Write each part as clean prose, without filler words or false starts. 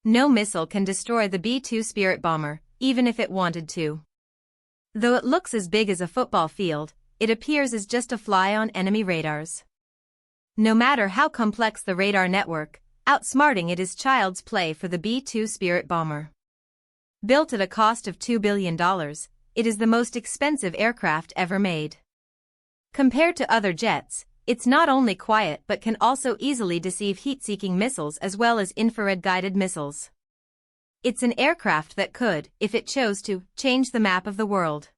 No missile can destroy the B-2 Spirit bomber, even if it wanted to. Though it looks as big as a football field, it appears as just a fly on enemy radars. No matter how complex the radar network, outsmarting it is child's play for the B-2 Spirit bomber. Built at a cost of $2 billion, it is the most expensive aircraft ever made. Compared to other jets, it's not only quiet but can also easily deceive heat-seeking missiles as well as infrared-guided missiles. It's an aircraft that could, if it chose to, change the map of the world.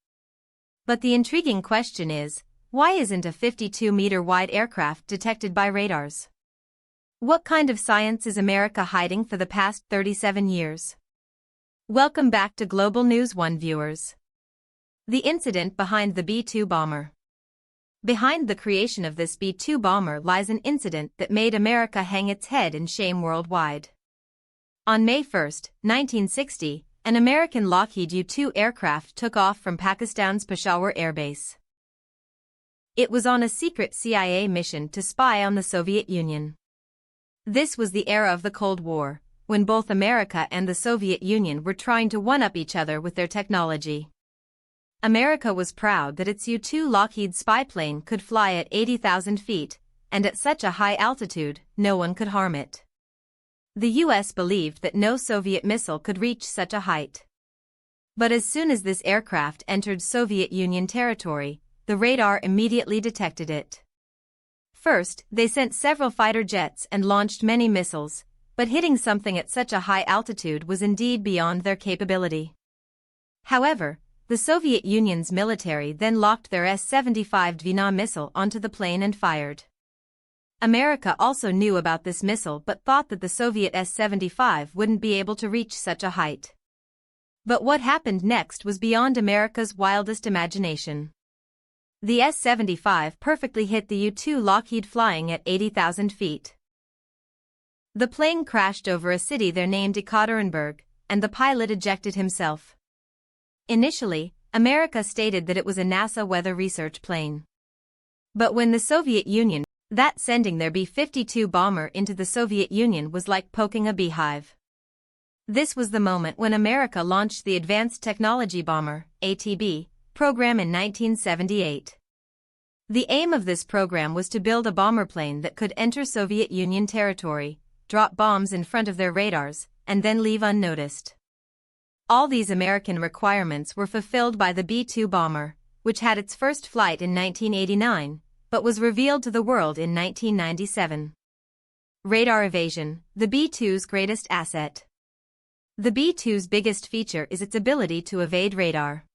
But the intriguing question is, why isn't a 52-meter-wide aircraft detected by radars? What kind of science is America hiding for the past 37 years? Welcome back to Global News One viewers. The incident behind the B-2 bomber. Behind the creation of this B-2 bomber lies an incident that made America hang its head in shame worldwide. On May 1, 1960, an American Lockheed U-2 aircraft took off from Pakistan's Peshawar Air Base. It was on a secret CIA mission to spy on the Soviet Union. This was the era of the Cold War, when both America and the Soviet Union were trying to one-up each other with their technology. America was proud that its U-2 Lockheed spy plane could fly at 80,000 feet, and at such a high altitude, no one could harm it. The US believed that no Soviet missile could reach such a height. But as soon as this aircraft entered Soviet Union territory, the radar immediately detected it. First, they sent several fighter jets and launched many missiles, but hitting something at such a high altitude was indeed beyond their capability. However, the Soviet Union's military then locked their S-75 Dvina missile onto the plane and fired. America also knew about this missile but thought that the Soviet S-75 wouldn't be able to reach such a height. But what happened next was beyond America's wildest imagination. The S-75 perfectly hit the U-2 Lockheed flying at 80,000 feet. The plane crashed over a city there named Ekaterinburg, and the pilot ejected himself. Initially, America stated that it was a NASA weather research plane. But when the Soviet Union, that sending their B-52 bomber into the Soviet Union was like poking a beehive. This was the moment when America launched the Advanced Technology Bomber, ATB, program in 1978. The aim of this program was to build a bomber plane that could enter Soviet Union territory, drop bombs in front of their radars, and then leave unnoticed. All these American requirements were fulfilled by the B-2 bomber, which had its first flight in 1989, but was revealed to the world in 1997. Radar evasion, the B-2's greatest asset. The B-2's biggest feature is its ability to evade radar.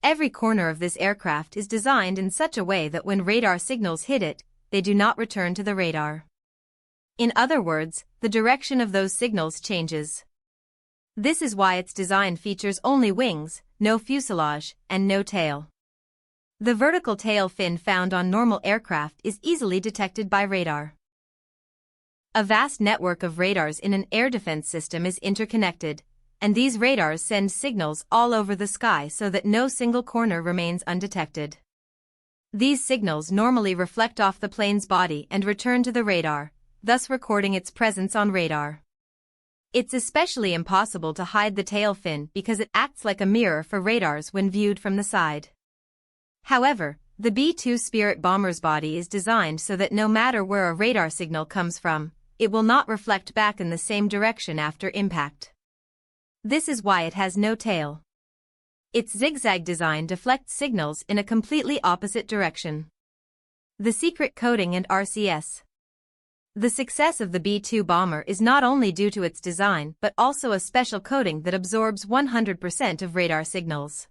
Every corner of this aircraft is designed in such a way that when radar signals hit it, they do not return to the radar. In other words, the direction of those signals changes. This is why its design features only wings, no fuselage, and no tail. The vertical tail fin found on normal aircraft is easily detected by radar. A vast network of radars in an air defense system is interconnected, and these radars send signals all over the sky so that no single corner remains undetected. These signals normally reflect off the plane's body and return to the radar, thus recording its presence on radar. It's especially impossible to hide the tail fin because it acts like a mirror for radars when viewed from the side. However, the B-2 Spirit bomber's body is designed so that no matter where a radar signal comes from, it will not reflect back in the same direction after impact. This is why it has no tail. Its zigzag design deflects signals in a completely opposite direction. The secret coding and RCS. The success of the B-2 bomber is not only due to its design but also a special coating that absorbs 100% of radar signals.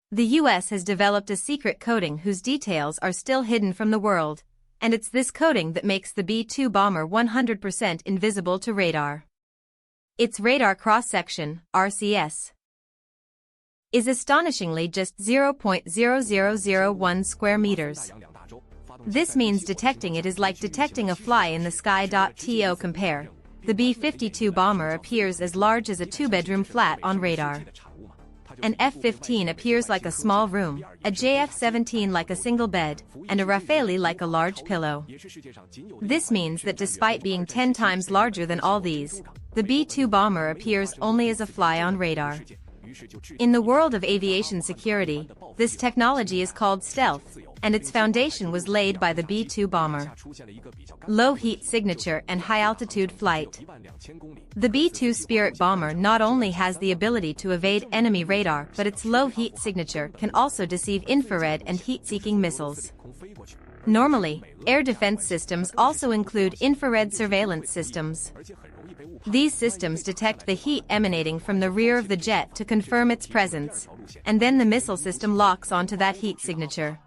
The US has developed a secret coating whose details are still hidden from the world, and it's this coating that makes the B-2 bomber 100% invisible to radar. Its radar cross-section, RCS, is astonishingly just 0.0001 square meters. This means detecting it is like detecting a fly in the sky. To compare, the B-52 bomber appears as large as a two-bedroom flat on radar. An F-15 appears like a small room, a JF-17 like a single bed, and a Rafale like a large pillow. This means that despite being 10 times larger than all these, the B-2 bomber appears only as a fly on radar. In the world of aviation security, this technology is called stealth, and its foundation was laid by the B-2 bomber. Low heat signature and high-altitude flight. The B-2 Spirit bomber not only has the ability to evade enemy radar, but its low heat signature can also deceive infrared and heat-seeking missiles. Normally, air defense systems also include infrared surveillance systems. These systems detect the heat emanating from the rear of the jet to confirm its presence, and then the missile system locks onto that heat signature.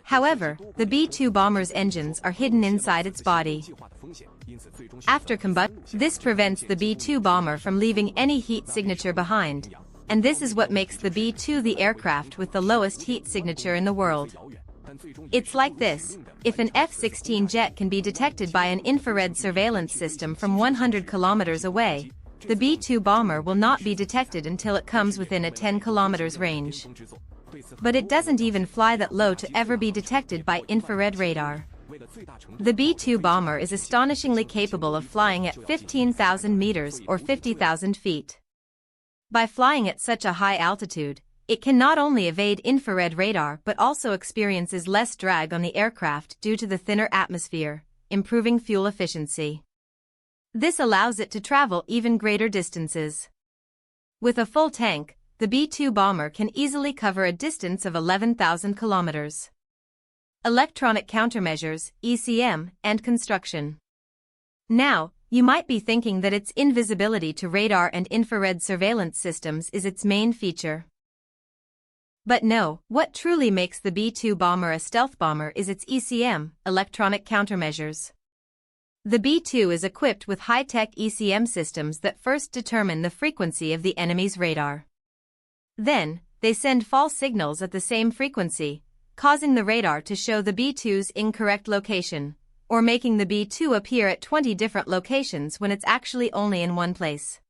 However, the B-2 bomber's engines are hidden inside its body. After combustion, this prevents the B-2 bomber from leaving any heat signature behind, and this is what makes the B-2 the aircraft with the lowest heat signature in the world. It's like this: if an F-16 jet can be detected by an infrared surveillance system from 100 kilometers away, the B-2 bomber will not be detected until it comes within a 10 kilometers range. But it doesn't even fly that low to ever be detected by infrared radar. The B-2 bomber is astonishingly capable of flying at 15,000 meters or 50,000 feet. By flying at such a high altitude, it can not only evade infrared radar but also experiences less drag on the aircraft due to the thinner atmosphere, improving fuel efficiency. This allows it to travel even greater distances. With a full tank, the B-2 bomber can easily cover a distance of 11,000 kilometers. Electronic countermeasures, ECM, and construction. Now, you might be thinking that its invisibility to radar and infrared surveillance systems is its main feature. But no, what truly makes the B-2 bomber a stealth bomber is its ECM, electronic countermeasures. The B-2 is equipped with high-tech ECM systems that first determine the frequency of the enemy's radar. Then, they send false signals at the same frequency, causing the radar to show the B-2's incorrect location, or making the B-2 appear at 20 different locations when it's actually only in one place.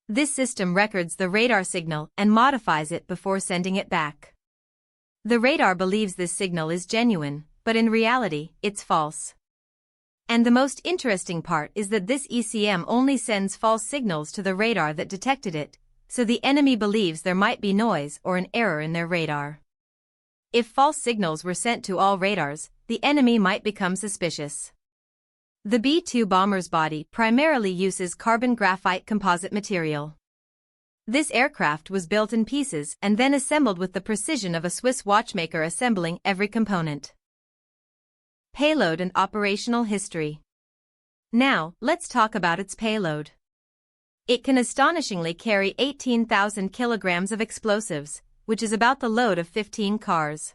This system records the radar signal and modifies it before sending it back. The radar believes this signal is genuine, but in reality, it's false. And the most interesting part is that this ECM only sends false signals to the radar that detected it, so the enemy believes there might be noise or an error in their radar. If false signals were sent to all radars, the enemy might become suspicious. The B-2 bomber's body primarily uses carbon graphite composite material. This aircraft was built in pieces and then assembled with the precision of a Swiss watchmaker assembling every component. Payload and operational history. Now, let's talk about its payload. It can astonishingly carry 18,000 kilograms of explosives, which is about the load of 15 cars.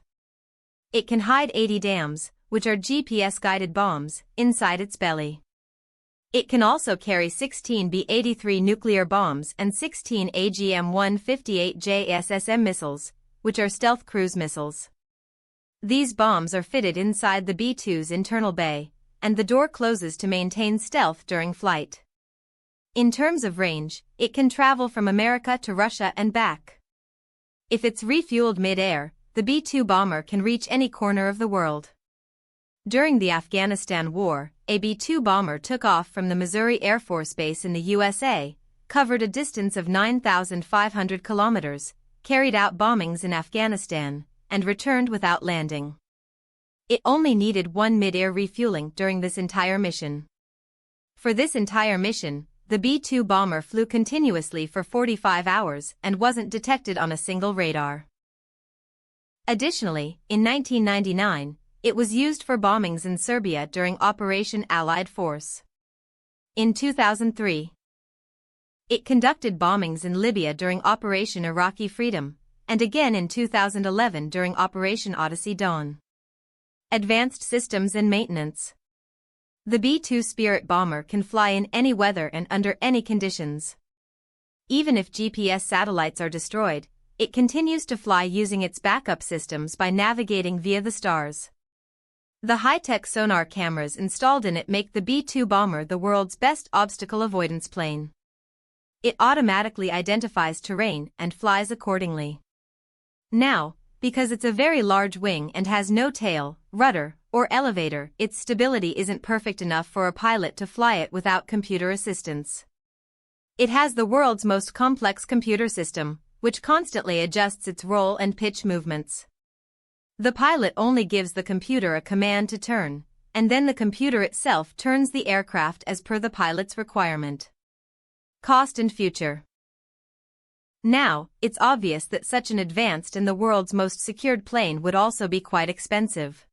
It can hide 80 DAMs, which are GPS-guided bombs, inside its belly. It can also carry 16 B-83 nuclear bombs and 16 AGM-158J SSM missiles, which are stealth cruise missiles. These bombs are fitted inside the B-2's internal bay, and the door closes to maintain stealth during flight. In terms of range, it can travel from America to Russia and back. If it's refueled mid-air, the B-2 bomber can reach any corner of the world. During the Afghanistan War, a B-2 bomber took off from the Missouri Air Force Base in the USA, covered a distance of 9,500 kilometers, carried out bombings in Afghanistan, and returned without landing. It only needed one mid-air refueling during this entire mission. For this entire mission, the B-2 bomber flew continuously for 45 hours and wasn't detected on a single radar. Additionally, in 1999, it was used for bombings in Serbia during Operation Allied Force. In 2003, it conducted bombings in Libya during Operation Iraqi Freedom, and again in 2011 during Operation Odyssey Dawn. Advanced systems and maintenance. The B-2 Spirit bomber can fly in any weather and under any conditions. Even if GPS satellites are destroyed, it continues to fly using its backup systems by navigating via the stars. The high-tech sonar cameras installed in it make the B-2 bomber the world's best obstacle avoidance plane. It automatically identifies terrain and flies accordingly. Now, because it's a very large wing and has no tail, rudder, or elevator, its stability isn't perfect enough for a pilot to fly it without computer assistance. It has the world's most complex computer system, which constantly adjusts its roll and pitch movements. The pilot only gives the computer a command to turn, and then the computer itself turns the aircraft as per the pilot's requirement. Cost and future. Now, it's obvious that such an advanced and the world's most secured plane would also be quite expensive.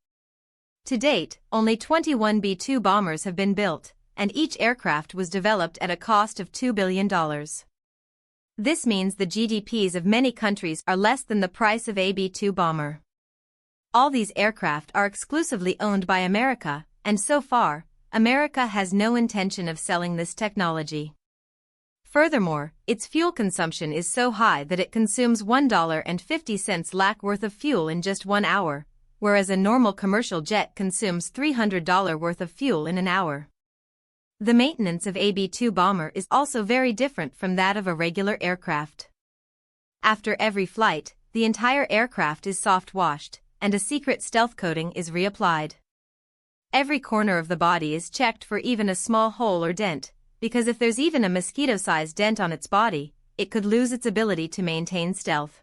To date, only 21 B-2 bombers have been built, and each aircraft was developed at a cost of $2 billion. This means the GDPs of many countries are less than the price of a B-2 bomber. All these aircraft are exclusively owned by America, and so far, America has no intention of selling this technology. Furthermore, its fuel consumption is so high that it consumes $1.50 lakh worth of fuel in just 1 hour, whereas a normal commercial jet consumes $300 worth of fuel in an hour. The maintenance of a B-2 bomber is also very different from that of a regular aircraft. After every flight, the entire aircraft is soft-washed, and a secret stealth coating is reapplied. Every corner of the body is checked for even a small hole or dent, because if there's even a mosquito-sized dent on its body, it could lose its ability to maintain stealth.